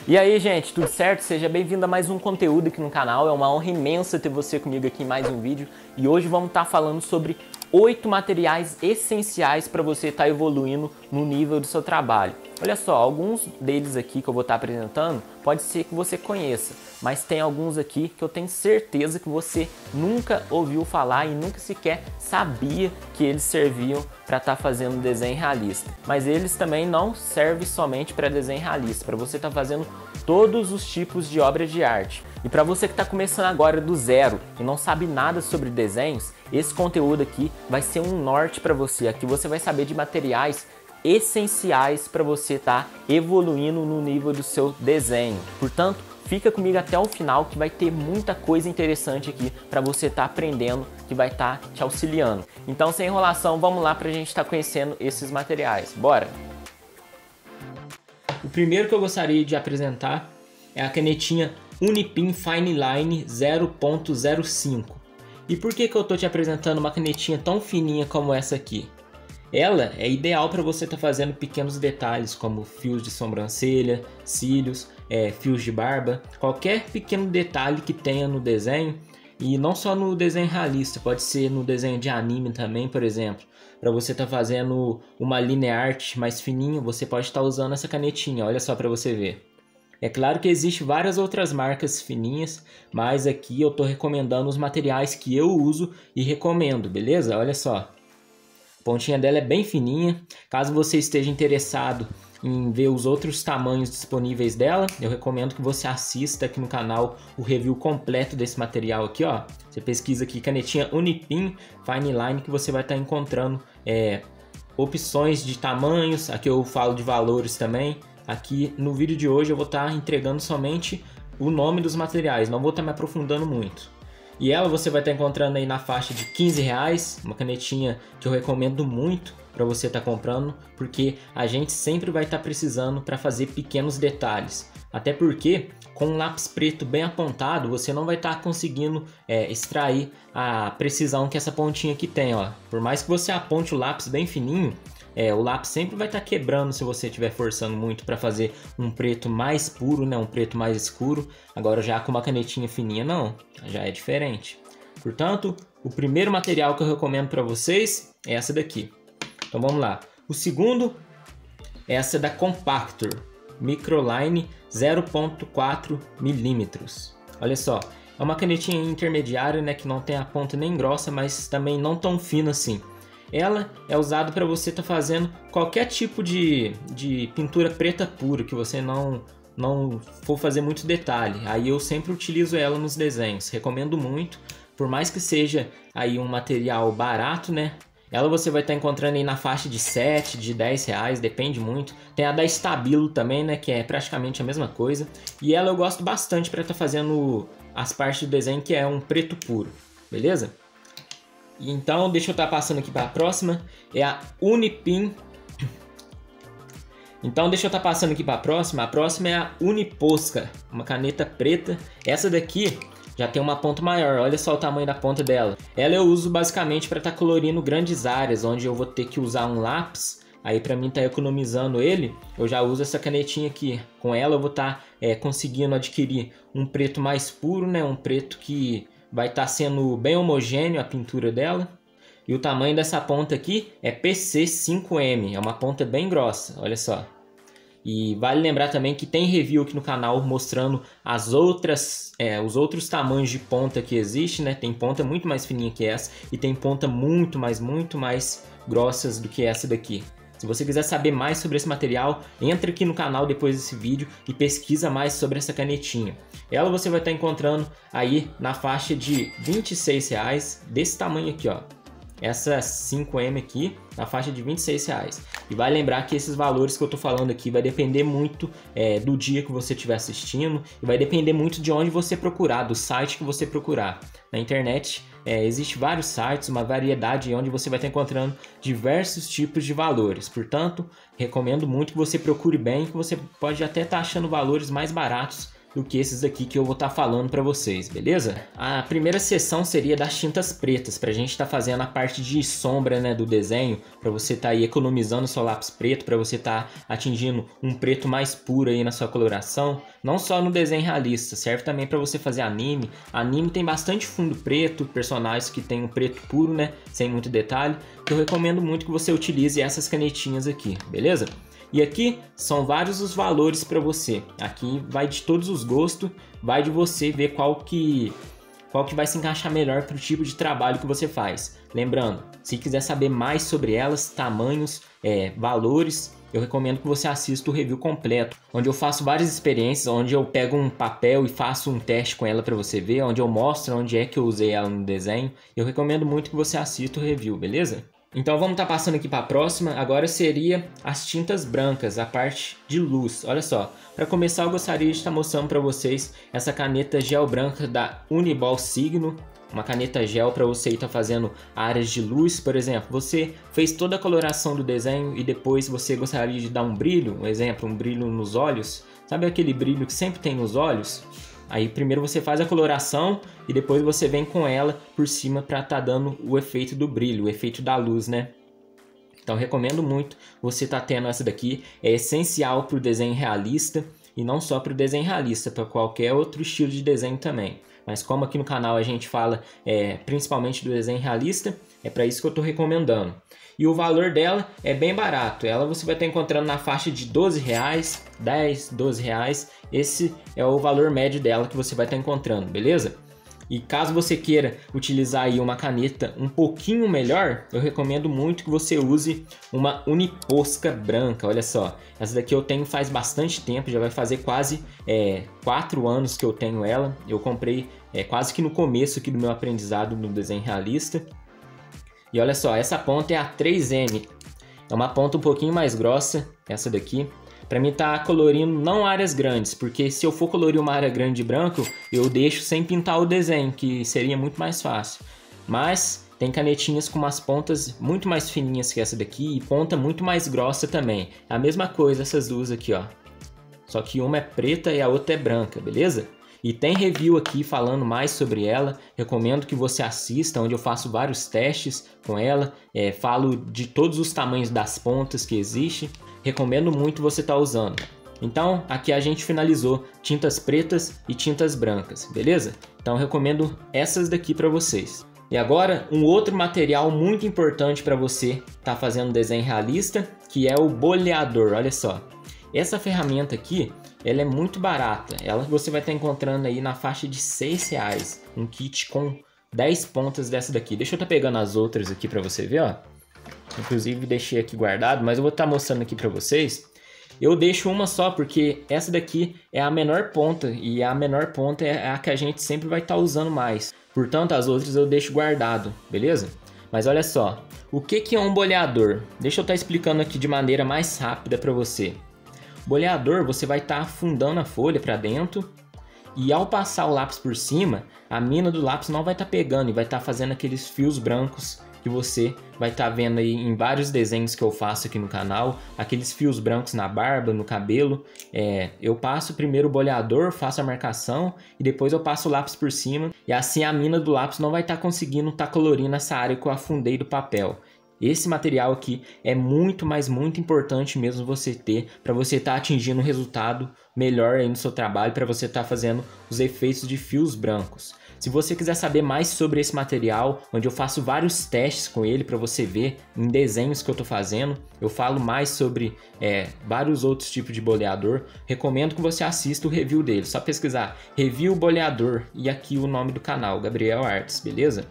E aí, gente, tudo certo? Seja bem-vindo a mais um conteúdo aqui no canal. É uma honra imensa ter você comigo aqui em mais um vídeo. E hoje vamos estar falando sobre 8 materiais essenciais para você estar evoluindo no nível do seu trabalho. Olha só, alguns deles aqui que eu vou estar apresentando pode ser que você conheça, mas tem alguns aqui que eu tenho certeza que você nunca ouviu falar e nunca sequer sabia que eles serviam para estar fazendo desenho realista. Mas eles também não servem somente para desenho realista, para você estar fazendo todos os tipos de obras de arte. E para você que está começando agora do zero e não sabe nada sobre desenhos, esse conteúdo aqui vai ser um norte para você. Aqui você vai saber de materiais essenciais para você estar evoluindo no nível do seu desenho. Portanto, fica comigo até o final que vai ter muita coisa interessante aqui para você estar aprendendo, que vai estar te auxiliando. Então, sem enrolação, vamos lá para a gente estar conhecendo esses materiais. Bora! O primeiro que eu gostaria de apresentar é a canetinha Unipin Fine Line 0.05. E por que eu estou te apresentando uma canetinha tão fininha como essa aqui? Ela é ideal para você estar fazendo pequenos detalhes como fios de sobrancelha, cílios, fios de barba, qualquer pequeno detalhe que tenha no desenho, e não só no desenho realista, pode ser no desenho de anime também, por exemplo. Para você estar fazendo uma linear art mais fininha, você pode estar usando essa canetinha, olha só para você ver. É claro que existem várias outras marcas fininhas, mas aqui eu estou recomendando os materiais que eu uso e recomendo, beleza? Olha só. A pontinha dela é bem fininha. Caso você esteja interessado em ver os outros tamanhos disponíveis dela, eu recomendo que você assista aqui no canal o review completo desse material aqui, ó. Você pesquisa aqui canetinha Unipin Fine Line que você vai estar encontrando opções de tamanhos. Aqui eu falo de valores também. Aqui no vídeo de hoje eu vou estar entregando somente o nome dos materiais, não vou estar me aprofundando muito. E ela você vai estar encontrando aí na faixa de R$15, uma canetinha que eu recomendo muito para você estar comprando, porque a gente sempre vai estar precisando para fazer pequenos detalhes. Até porque com um lápis preto bem apontado você não vai estar conseguindo extrair a precisão que essa pontinha aqui tem, ó. Por mais que você aponte o lápis bem fininho, o lápis sempre vai estar quebrando se você estiver forçando muito para fazer um preto mais puro, né? Um preto mais escuro. Agora já com uma canetinha fininha não, já é diferente. Portanto, o primeiro material que eu recomendo para vocês é essa daqui. Então vamos lá. O segundo é essa da Compactor Microline 0.4 mm. Olha só, é uma canetinha intermediária, né? Que não tem a ponta nem grossa, mas também não tão fina assim. Ela é usada para você estar fazendo qualquer tipo de pintura preta pura, que você não for fazer muito detalhe. Aí eu sempre utilizo ela nos desenhos, recomendo muito. Por mais que seja aí um material barato, né? Ela você vai estar encontrando aí na faixa de 7, de 10 reais, depende muito. Tem a da Stabilo também, né? Que é praticamente a mesma coisa. E ela eu gosto bastante para estar fazendo as partes do desenho, que é um preto puro, beleza? Então, deixa eu estar passando aqui para a próxima, é a Unipin. Então, deixa eu estar passando aqui para a próxima é a Uniposca, uma caneta preta. Essa daqui já tem uma ponta maior, olha só o tamanho da ponta dela. Ela eu uso basicamente para estar colorindo grandes áreas, onde eu vou ter que usar um lápis. Aí para mim estar economizando ele, eu já uso essa canetinha aqui. Com ela eu vou estar conseguindo adquirir um preto mais puro, né? Um preto que vai estar sendo bem homogêneo a pintura dela. E o tamanho dessa ponta aqui é PC5M, é uma ponta bem grossa, olha só. E vale lembrar também que tem review aqui no canal mostrando os outros tamanhos de ponta que existe, né? Tem ponta muito mais fininha que essa e tem ponta muito mais grossas do que essa daqui. Se você quiser saber mais sobre esse material, entra aqui no canal depois desse vídeo e pesquisa mais sobre essa canetinha. Ela você vai estar encontrando aí na faixa de R$26, desse tamanho aqui, ó. Essa 5M aqui, na faixa de R$26. E vai lembrar que esses valores que eu tô falando aqui vai depender muito do dia que você estiver assistindo. E vai depender muito de onde você procurar, do site que você procurar. Na internet existe vários sites, uma variedade onde você vai estar encontrando diversos tipos de valores. Portanto, recomendo muito que você procure bem, que você pode até estar achando valores mais baratos do que esses aqui que eu vou estar falando para vocês, beleza? A primeira seção seria das tintas pretas, para a gente estar fazendo a parte de sombra, né, do desenho, para você estar aí economizando seu lápis preto, para você estar atingindo um preto mais puro aí na sua coloração, não só no desenho realista, serve também para você fazer anime. Anime tem bastante fundo preto, personagens que tem um preto puro, né, sem muito detalhe, que eu recomendo muito que você utilize essas canetinhas aqui, beleza? E aqui são vários os valores para você. Aqui vai de todos os gostos, vai de você ver qual que vai se encaixar melhor para o tipo de trabalho que você faz. Lembrando, se quiser saber mais sobre elas, tamanhos, valores, eu recomendo que você assista o review completo, onde eu faço várias experiências, onde eu pego um papel e faço um teste com ela para você ver, onde eu mostro onde é que eu usei ela no desenho. Eu recomendo muito que você assista o review, beleza? Então vamos estar passando aqui para a próxima. Agora seria as tintas brancas, a parte de luz. Olha só, para começar eu gostaria de estar mostrando para vocês essa caneta gel branca da Uniball Signo. Uma caneta gel para você estar fazendo áreas de luz, por exemplo. Você fez toda a coloração do desenho e depois você gostaria de dar um brilho, um exemplo, um brilho nos olhos. Sabe aquele brilho que sempre tem nos olhos? Aí primeiro você faz a coloração e depois você vem com ela por cima para estar dando o efeito do brilho, o efeito da luz, né? Então recomendo muito você estar tendo essa daqui, é essencial para o desenho realista e não só para o desenho realista, para qualquer outro estilo de desenho também. Mas como aqui no canal a gente fala principalmente do desenho realista, é para isso que eu estou recomendando. E o valor dela é bem barato. Ela você vai estar encontrando na faixa de R$12, 10, R$12. Esse é o valor médio dela que você vai estar encontrando, beleza? E caso você queira utilizar aí uma caneta um pouquinho melhor, eu recomendo muito que você use uma Uniposca branca. Olha só, essa daqui eu tenho faz bastante tempo, já vai fazer quase 4 anos que eu tenho ela. Eu comprei quase que no começo aqui do meu aprendizado no desenho realista. E olha só, essa ponta é a 3M, é uma ponta um pouquinho mais grossa, essa daqui, para mim tá colorindo não áreas grandes, porque se eu for colorir uma área grande de branco, eu deixo sem pintar o desenho, que seria muito mais fácil. Mas tem canetinhas com umas pontas muito mais fininhas que essa daqui e ponta muito mais grossa também. É a mesma coisa essas duas aqui, ó. Só que uma é preta e a outra é branca, beleza? E tem review aqui falando mais sobre ela, recomendo que você assista, onde eu faço vários testes com ela, falo de todos os tamanhos das pontas que existe, recomendo muito você estar usando. Então aqui a gente finalizou tintas pretas e tintas brancas, beleza? Então eu recomendo essas daqui para vocês. E agora um outro material muito importante para você estar fazendo desenho realista, que é o boleador, olha só. Essa ferramenta aqui, ela é muito barata, ela você vai estar encontrando aí na faixa de R$6, um kit com 10 pontas dessa daqui. Deixa eu estar pegando as outras aqui para você ver, ó. Inclusive deixei aqui guardado, mas eu vou estar mostrando aqui para vocês. Eu deixo uma só porque essa daqui é a menor ponta e a menor ponta é a que a gente sempre vai estar usando mais. Portanto, as outras eu deixo guardado, beleza? Mas olha só, o que é um boleador? Deixa eu estar explicando aqui de maneira mais rápida para você. Boleador, você vai estar afundando a folha para dentro e ao passar o lápis por cima, a mina do lápis não vai estar pegando e vai estar fazendo aqueles fios brancos que você vai estar vendo aí em vários desenhos que eu faço aqui no canal, aqueles fios brancos na barba, no cabelo. Eu passo primeiro o boleador, faço a marcação e depois eu passo o lápis por cima e assim a mina do lápis não vai estar conseguindo estar colorindo essa área que eu afundei do papel. Esse material aqui é muito, mas muito importante mesmo você ter para você estar atingindo um resultado melhor aí no seu trabalho, para você estar fazendo os efeitos de fios brancos. Se você quiser saber mais sobre esse material, onde eu faço vários testes com ele para você ver em desenhos que eu estou fazendo, eu falo mais sobre vários outros tipos de boleador, recomendo que você assista o review dele. Só pesquisar review boleador e aqui o nome do canal, Gabriel Artes, beleza?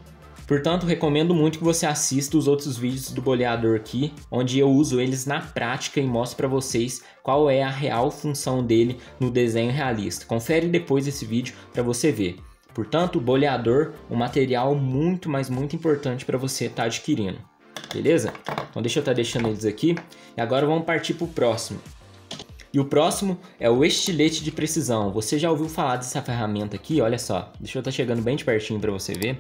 Portanto, recomendo muito que você assista os outros vídeos do boleador aqui, onde eu uso eles na prática e mostro para vocês qual é a real função dele no desenho realista. Confere depois esse vídeo para você ver. Portanto, o boleador, um material muito, mas muito importante para você estar adquirindo. Beleza? Então deixa eu estar deixando eles aqui. E agora vamos partir para o próximo. E o próximo é o estilete de precisão. Você já ouviu falar dessa ferramenta aqui? Olha só, deixa eu estar chegando bem de pertinho para você ver.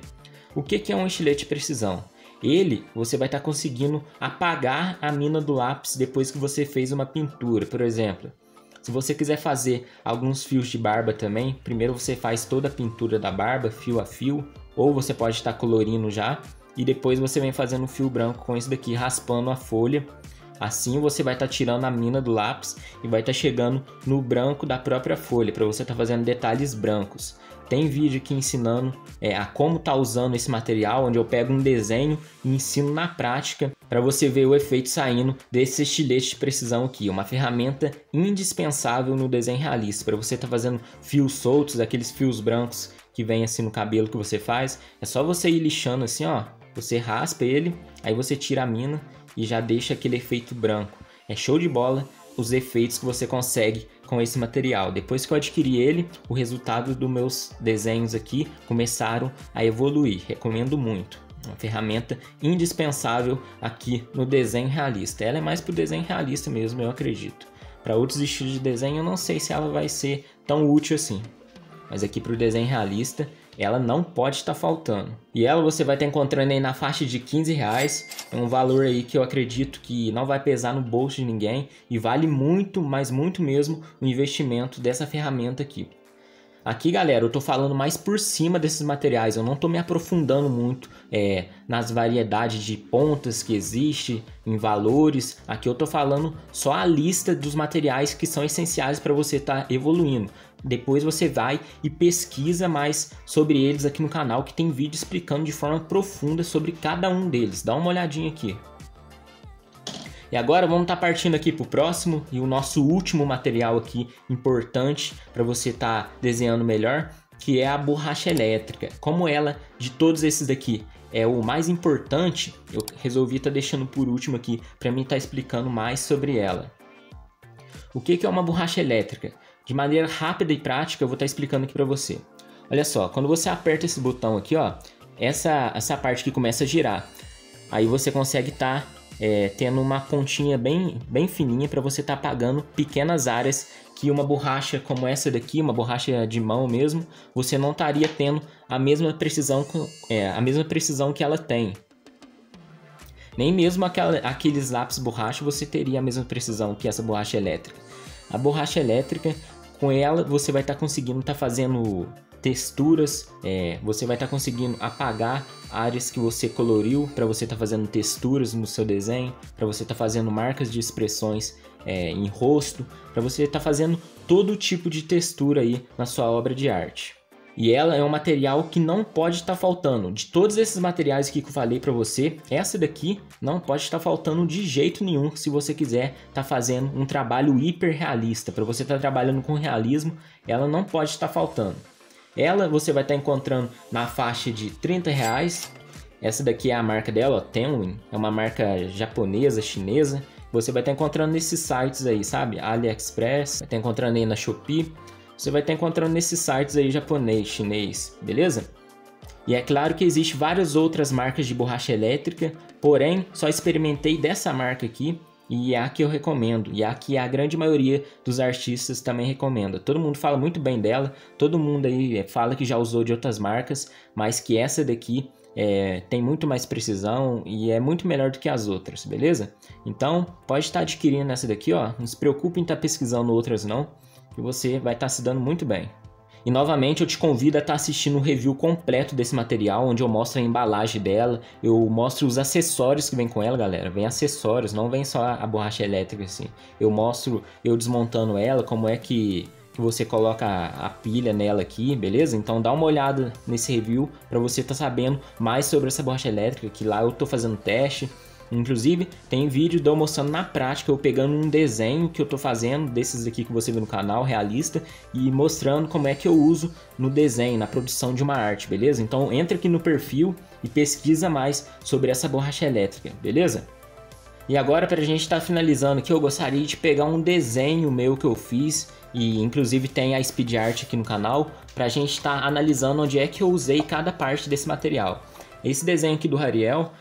O que é um estilete de precisão? Você vai estar conseguindo apagar a mina do lápis depois que você fez uma pintura. Por exemplo, Se você quiser fazer alguns fios de barba também, primeiro você faz toda a pintura da barba, fio a fio, ou você pode estar colorindo já, e depois você vem fazendo um fio branco com esse daqui, raspando a folha. Assim você vai estar tirando a mina do lápis e vai estar chegando no branco da própria folha, para você estar fazendo detalhes brancos. Tem vídeo aqui ensinando a como estar usando esse material, onde eu pego um desenho e ensino na prática para você ver o efeito saindo desse estilete de precisão aqui. Uma ferramenta indispensável no desenho realista, para você estar fazendo fios soltos, aqueles fios brancos que vem assim no cabelo que você faz. É só você ir lixando assim, ó. Você raspa ele, aí você tira a mina e já deixa aquele efeito branco. É show de bola os efeitos que você consegue com esse material. Depois que eu adquiri ele, o resultado dos meus desenhos aqui começaram a evoluir. Recomendo muito. Uma ferramenta indispensável aqui no desenho realista. Ela é mais para o desenho realista mesmo, eu acredito. Para outros estilos de desenho eu não sei se ela vai ser tão útil assim. Mas aqui para o desenho realista, ela não pode estar faltando. E ela você vai estar encontrando aí na faixa de R$15. É um valor aí que eu acredito que não vai pesar no bolso de ninguém. E vale muito, mas muito mesmo, o investimento dessa ferramenta aqui. Aqui, galera, eu tô falando mais por cima desses materiais, eu não tô me aprofundando muito nas variedades de pontas que existe, em valores. Aqui eu tô falando só a lista dos materiais que são essenciais para você estar evoluindo. Depois você vai e pesquisa mais sobre eles aqui no canal, que tem vídeo explicando de forma profunda sobre cada um deles. Dá uma olhadinha aqui. E agora vamos estar partindo aqui para o próximo e o nosso último material aqui importante para você estar desenhando melhor, que é a borracha elétrica. Como ela, de todos esses daqui, é o mais importante, eu resolvi estar deixando por último aqui para mim estar explicando mais sobre ela. O que é uma borracha elétrica? De maneira rápida e prática eu vou estar explicando aqui para você. Olha só, quando você aperta esse botão aqui, ó, essa parte que começa a girar, aí você consegue estar tendo uma pontinha bem fininha para você estar apagando pequenas áreas que uma borracha como essa daqui, uma borracha de mão mesmo, você não estaria tendo a mesma precisão que ela tem. Nem mesmo aqueles lápis borracha você teria a mesma precisão que essa borracha elétrica. A borracha elétrica, com ela você vai estar conseguindo estar fazendo texturas, você vai estar conseguindo apagar áreas que você coloriu para você estar fazendo texturas no seu desenho, para você estar fazendo marcas de expressões em rosto, para você estar fazendo todo tipo de textura aí na sua obra de arte. E ela é um material que não pode estar faltando. De todos esses materiais aqui que eu falei para você, essa daqui não pode estar faltando de jeito nenhum se você quiser estar fazendo um trabalho hiper realista. Para você estar trabalhando com realismo, ela não pode estar faltando. Ela você vai estar encontrando na faixa de R$30. Essa daqui é a marca dela, ó, Tenwin. É uma marca japonesa, chinesa. Você vai estar encontrando nesses sites aí, sabe? AliExpress, vai estar encontrando aí na Shopee. Você vai estar encontrando nesses sites aí japonês, chinês, beleza? E é claro que existe várias outras marcas de borracha elétrica, porém só experimentei dessa marca aqui. E é a que eu recomendo, e é a que a grande maioria dos artistas também recomenda. Todo mundo fala muito bem dela, todo mundo aí fala que já usou de outras marcas, mas que essa daqui tem muito mais precisão e é muito melhor do que as outras, beleza? Então pode estar adquirindo essa daqui, ó. Não se preocupe em estar pesquisando outras não, que você vai estar se dando muito bem. E novamente eu te convido a estar assistindo um review completo desse material, onde eu mostro a embalagem dela, eu mostro os acessórios que vem com ela, galera. Vem acessórios, não vem só a borracha elétrica assim. Eu mostro eu desmontando ela, como é que você coloca a pilha nela aqui, beleza? Então dá uma olhada nesse review para você estar sabendo mais sobre essa borracha elétrica, que lá eu tô fazendo teste. Inclusive, tem vídeo de eu mostrando na prática, eu pegando um desenho que eu tô fazendo, desses aqui que você vê no canal, realista, e mostrando como é que eu uso no desenho, na produção de uma arte, beleza? Então entra aqui no perfil e pesquisa mais sobre essa borracha elétrica, beleza? E agora, para a gente estar finalizando aqui, eu gostaria de pegar um desenho meu que eu fiz, e inclusive tem a speed art aqui no canal, para a gente estar analisando onde é que eu usei cada parte desse material. Esse desenho aqui do Ariel,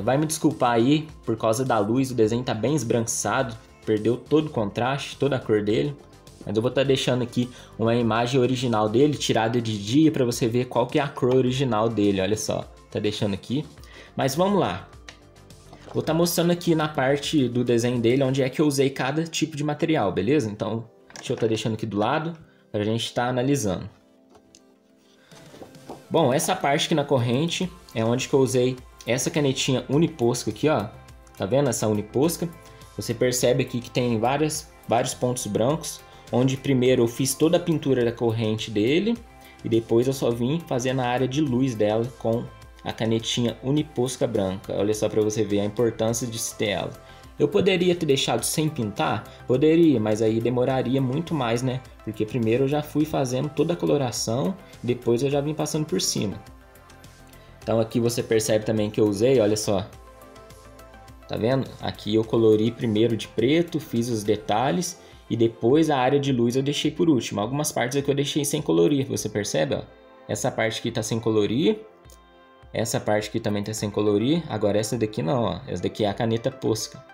vai me desculpar aí, por causa da luz, o desenho tá bem esbranquiçado, perdeu todo o contraste, toda a cor dele. Mas eu vou estar deixando aqui uma imagem original dele, tirada de dia, para você ver qual que é a cor original dele, olha só. Tá deixando aqui. Mas vamos lá. Vou estar mostrando aqui na parte do desenho dele, onde é que eu usei cada tipo de material, beleza? Então, Deixa eu estar deixando aqui do lado para a gente estar analisando. Bom, essa parte aqui na corrente é onde que eu usei essa canetinha Uniposca aqui, ó. Tá vendo essa Uniposca? Você percebe aqui que tem vários pontos brancos, onde primeiro eu fiz toda a pintura da corrente dele e depois eu só vim fazer na área de luz dela com a canetinha Uniposca branca. Olha só para você ver a importância de se ter ela. Eu poderia ter deixado sem pintar? Poderia, mas aí demoraria muito mais, né? Porque primeiro eu já fui fazendo toda a coloração, depois eu já vim passando por cima. Então aqui você percebe também que eu usei, olha só. Tá vendo? Aqui eu colori primeiro de preto, fiz os detalhes e depois a área de luz eu deixei por último. Algumas partes aqui eu deixei sem colorir, você percebe? Ó? Essa parte aqui tá sem colorir. Essa parte aqui também tá sem colorir. Agora essa daqui não, ó. Essa daqui é a caneta Posca.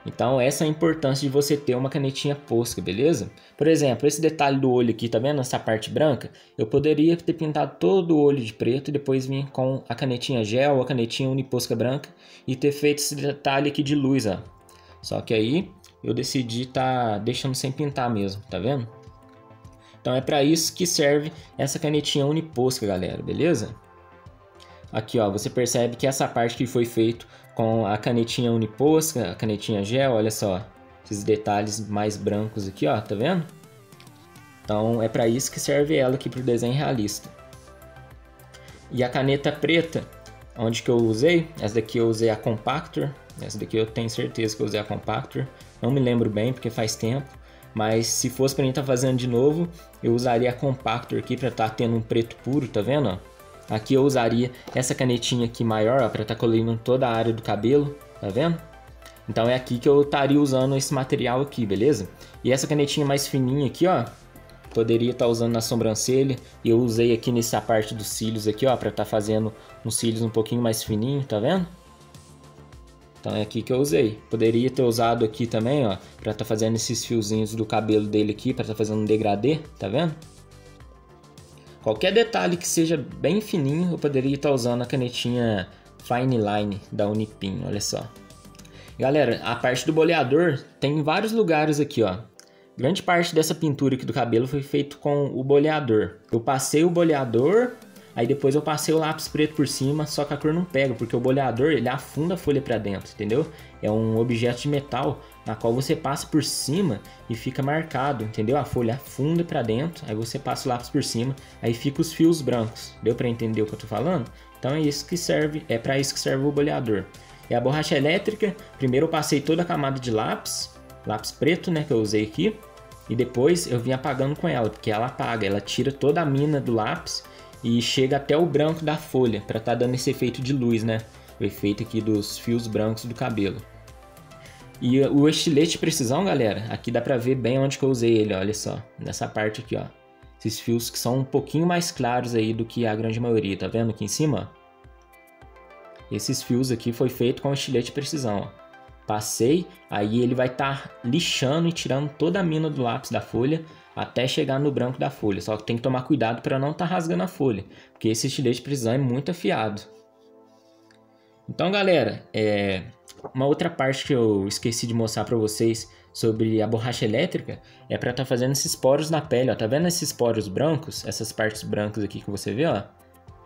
Então essa é a importância de você ter uma canetinha Posca, beleza? Por exemplo, esse detalhe do olho aqui, tá vendo essa parte branca? Eu poderia ter pintado todo o olho de preto e depois vir com a canetinha gel, a canetinha Uniposca branca e ter feito esse detalhe aqui de luz, ó. Só que aí eu decidi tá deixando sem pintar mesmo, tá vendo? Então é para isso que serve essa canetinha Uniposca, galera, beleza? Aqui, ó, você percebe que essa parte que foi feito com a canetinha Uniposca, a canetinha gel, olha só, esses detalhes mais brancos aqui, ó, tá vendo? Então é para isso que serve ela aqui pro desenho realista. E a caneta preta, onde que eu usei? Essa daqui eu usei a Compactor, essa daqui eu tenho certeza que eu usei a Compactor, não me lembro bem porque faz tempo. Mas se fosse para mim estar fazendo de novo, eu usaria a Compactor aqui para estar tendo um preto puro, tá vendo? Ó? Aqui eu usaria essa canetinha aqui maior para estar colorindo toda a área do cabelo, tá vendo? Então é aqui que eu estaria usando esse material aqui, beleza? E essa canetinha mais fininha aqui, ó, poderia estar usando na sobrancelha. E eu usei aqui nessa parte dos cílios aqui, ó, para estar fazendo uns cílios um pouquinho mais fininho, tá vendo? Então é aqui que eu usei. Poderia ter usado aqui também, ó, para estar fazendo esses fiozinhos do cabelo dele aqui, para estar fazendo um degradê, tá vendo? Qualquer detalhe que seja bem fininho, eu poderia estar usando a canetinha Fine Line da Unipin, olha só. Galera, a parte do boleador tem em vários lugares aqui, ó. Grande parte dessa pintura aqui do cabelo foi feito com o boleador. Eu passei o boleador, aí depois eu passei o lápis preto por cima, só que a cor não pega, porque o boleador ele afunda a folha para dentro, entendeu? É um objeto de metal na qual você passa por cima e fica marcado, entendeu? A folha afunda para dentro, aí você passa o lápis por cima, aí fica os fios brancos. Deu para entender o que eu tô falando? Então é isso que serve, é para isso que serve o boleador. E a borracha elétrica, primeiro eu passei toda a camada de lápis preto, né, que eu usei aqui, e depois eu vim apagando com ela, porque ela apaga, ela tira toda a mina do lápis e chega até o branco da folha, para estar dando esse efeito de luz, né? O efeito aqui dos fios brancos do cabelo. E o estilete de precisão, galera, aqui dá pra ver bem onde que eu usei ele, olha só. Nessa parte aqui, ó. Esses fios que são um pouquinho mais claros aí do que a grande maioria, tá vendo aqui em cima? Esses fios aqui foi feito com estilete de precisão, ó. Passei, aí ele vai estar lixando e tirando toda a mina do lápis da folha até chegar no branco da folha. Só que tem que tomar cuidado para não estar rasgando a folha, porque esse estilete de precisão é muito afiado. Então, galera, uma outra parte que eu esqueci de mostrar para vocês sobre a borracha elétrica é para estar fazendo esses poros na pele, ó. Tá vendo esses poros brancos? Essas partes brancas aqui que você vê, ó.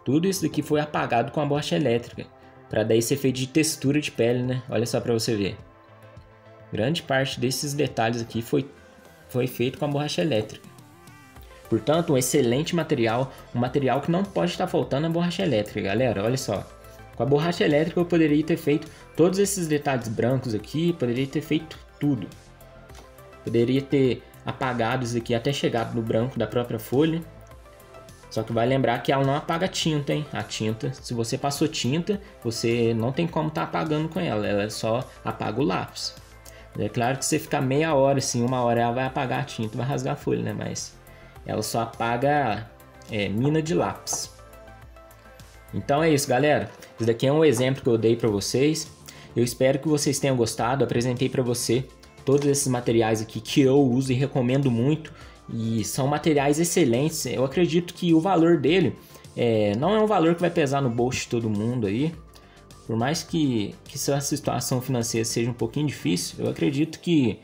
Tudo isso daqui foi apagado com a borracha elétrica, para dar esse efeito de textura de pele, né? Olha só para você ver. Grande parte desses detalhes aqui foi feito com a borracha elétrica. Portanto, um excelente material, um material que não pode estar faltando a borracha elétrica, galera. Olha só. Com a borracha elétrica eu poderia ter feito todos esses detalhes brancos aqui, poderia ter feito tudo. Poderia ter apagado isso aqui até chegar no branco da própria folha. Só que vai lembrar que ela não apaga a tinta, hein? A tinta, se você passou tinta, você não tem como estar apagando com ela. Ela só apaga o lápis. É claro que se você ficar meia hora, assim, uma hora, ela vai apagar a tinta, vai rasgar a folha, né? Mas ela só apaga mina de lápis. Então é isso, galera. Esse daqui é um exemplo que eu dei para vocês. Eu espero que vocês tenham gostado. Eu apresentei para você todos esses materiais aqui que eu uso e recomendo muito. E são materiais excelentes. Eu acredito que o valor dele não é um valor que vai pesar no bolso de todo mundo aí. Por mais que essa situação financeira seja um pouquinho difícil, eu acredito que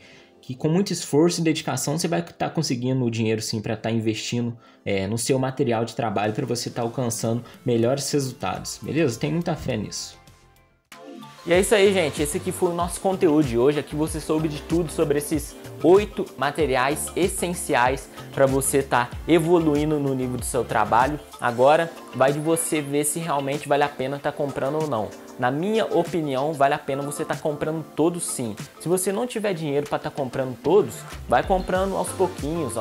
que com muito esforço e dedicação você vai estar conseguindo o dinheiro sim para estar investindo no seu material de trabalho para você estar alcançando melhores resultados, beleza? Tenho muita fé nisso. E é isso aí, gente. Esse aqui foi o nosso conteúdo de hoje. Aqui você soube de tudo sobre esses 8 materiais essenciais para você estar evoluindo no nível do seu trabalho. Agora vai de você ver se realmente vale a pena estar comprando ou não. Na minha opinião, vale a pena você estar comprando todos sim. Se você não tiver dinheiro para estar comprando todos, vai comprando aos pouquinhos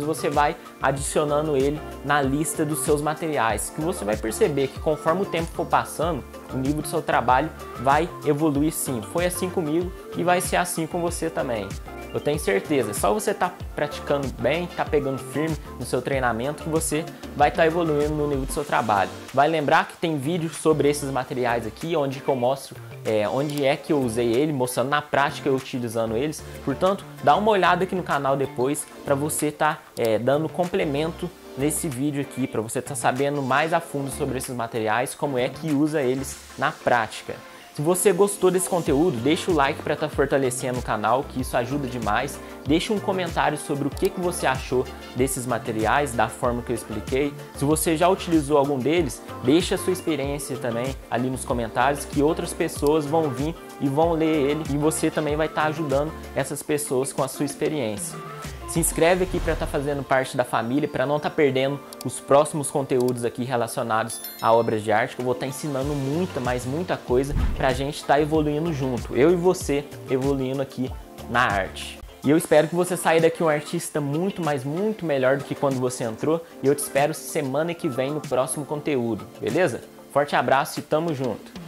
você vai adicionando ele na lista dos seus materiais, que você vai perceber que conforme o tempo for passando, o nível do seu trabalho vai evoluir sim. Foi assim comigo e vai ser assim com você também. Eu tenho certeza, só você tá praticando bem, tá pegando firme no seu treinamento que você vai estar evoluindo no nível do seu trabalho. Vai lembrar que tem vídeos sobre esses materiais aqui, onde que eu mostro onde é que eu usei ele, mostrando na prática eu utilizando eles. Portanto, dá uma olhada aqui no canal depois para você estar dando complemento nesse vídeo aqui, para você estar sabendo mais a fundo sobre esses materiais, como é que usa eles na prática. Se você gostou desse conteúdo, deixa o like para estar fortalecendo o canal, que isso ajuda demais. Deixa um comentário sobre o que você achou desses materiais, da forma que eu expliquei. Se você já utilizou algum deles, deixa a sua experiência também ali nos comentários, que outras pessoas vão vir e vão ler ele, e você também vai estar ajudando essas pessoas com a sua experiência. Se inscreve aqui para estar fazendo parte da família, para não estar perdendo os próximos conteúdos aqui relacionados a obras de arte, que eu vou estar ensinando muita coisa para a gente estar evoluindo junto, eu e você evoluindo aqui na arte. E eu espero que você saia daqui um artista muito melhor do que quando você entrou, e eu te espero semana que vem no próximo conteúdo, beleza? Forte abraço e tamo junto!